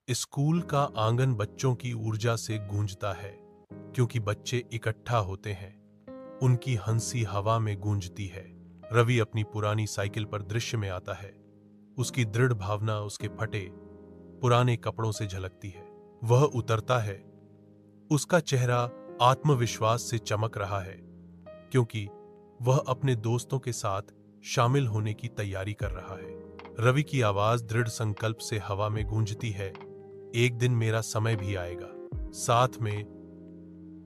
School का आंगन बच्चों की ऊर्जा से गूंजता है क्योंकि बच्चे इकट्ठा होते हैं। उनकी हंसी हवा में गूंजती है। रवि अपनी पुरानी साइकिल पर दृश्य में आता है। उसकी दृढ़ भावना उसके फटे पुराने कपड़ों से झलकती है। वह उतरता है। उसका चेहरा आत्मविश्वास से चमक रहा है क्योंकि वह अपने दोस्तों के साथ शामिल होने की तैयारी कर रहा है। रवि की आवाज दृढ़ संकल्प से हवा में गूंजती है। एक दिन मेरा समय भी आएगा। साथ में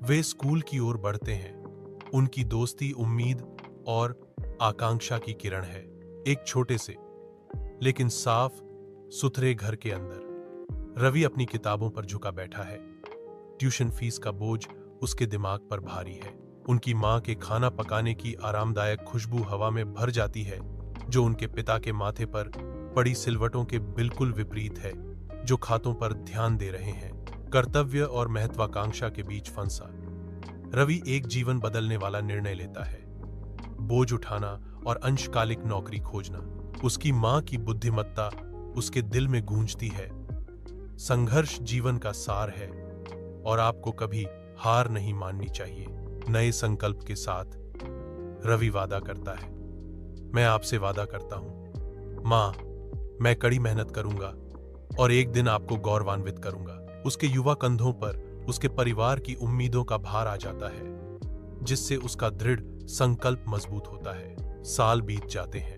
वे स्कूल की ओर बढ़ते हैं। उनकी दोस्ती उम्मीद और आकांक्षा की किरण है। एक छोटे से लेकिन साफ सुथरे घर के अंदर रवि अपनी किताबों पर झुका बैठा है। ट्यूशन फीस का बोझ उसके दिमाग पर भारी है। उनकी मां के खाना पकाने की आरामदायक खुशबू हवा में भर जाती है, जो उनके पिता के माथे पर पड़ी सिलवटों के बिल्कुल विपरीत है, जो खातों पर ध्यान दे रहे हैं। कर्तव्य और महत्वाकांक्षा के बीच फंसा रवि एक जीवन बदलने वाला निर्णय लेता है, बोझ उठाना और अंशकालिक नौकरी खोजना। उसकी मां की बुद्धिमत्ता उसके दिल में गूंजती है। संघर्ष जीवन का सार है और आपको कभी हार नहीं माननी चाहिए। नए संकल्प के साथ रवि वादा करता है, मैं आपसे वादा करता हूं मां, मैं कड़ी मेहनत करूंगा और एक दिन आपको गौरवान्वित करूंगा। उसके युवा कंधों पर उसके परिवार की उम्मीदों का भार आ जाता है, जिससे उसका दृढ़ संकल्प मजबूत होता है। साल बीत जाते हैं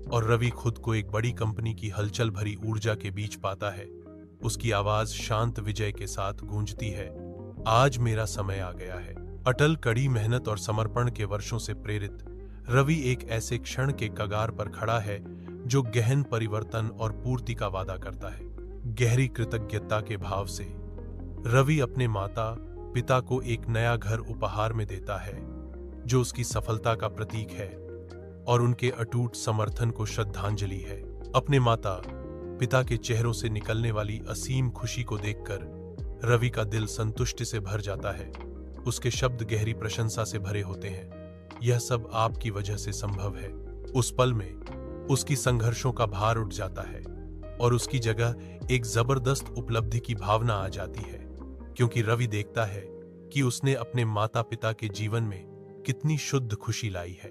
और रवि खुद को एक बड़ी कंपनी की हलचल भरी ऊर्जा के बीच पाता है। उसकी आवाज शांत विजय के साथ गूंजती है, आज मेरा समय आ गया है। अटल कड़ी मेहनत और समर्पण के वर्षों से प्रेरित रवि एक ऐसे क्षण के कगार पर खड़ा है जो गहन परिवर्तन और पूर्ति का वादा करता है। गहरी कृतज्ञता के भाव से रवि अपने माता पिता को एक नया घर उपहार में देता है, जो उसकी सफलता का प्रतीक है और उनके अटूट समर्थन को श्रद्धांजलि है। अपने माता पिता के चेहरों से निकलने वाली असीम खुशी को देखकर रवि का दिल संतुष्टि से भर जाता है। उसके शब्द गहरी प्रशंसा से भरे होते हैं, यह सब आपकी वजह से संभव है। उस पल में उसकी संघर्षों का भार उठ जाता है और उसकी जगह एक जबरदस्त उपलब्धि की भावना आ जाती है, क्योंकि रवि देखता है कि उसने अपने माता पिता के जीवन में कितनी शुद्ध खुशी लाई है।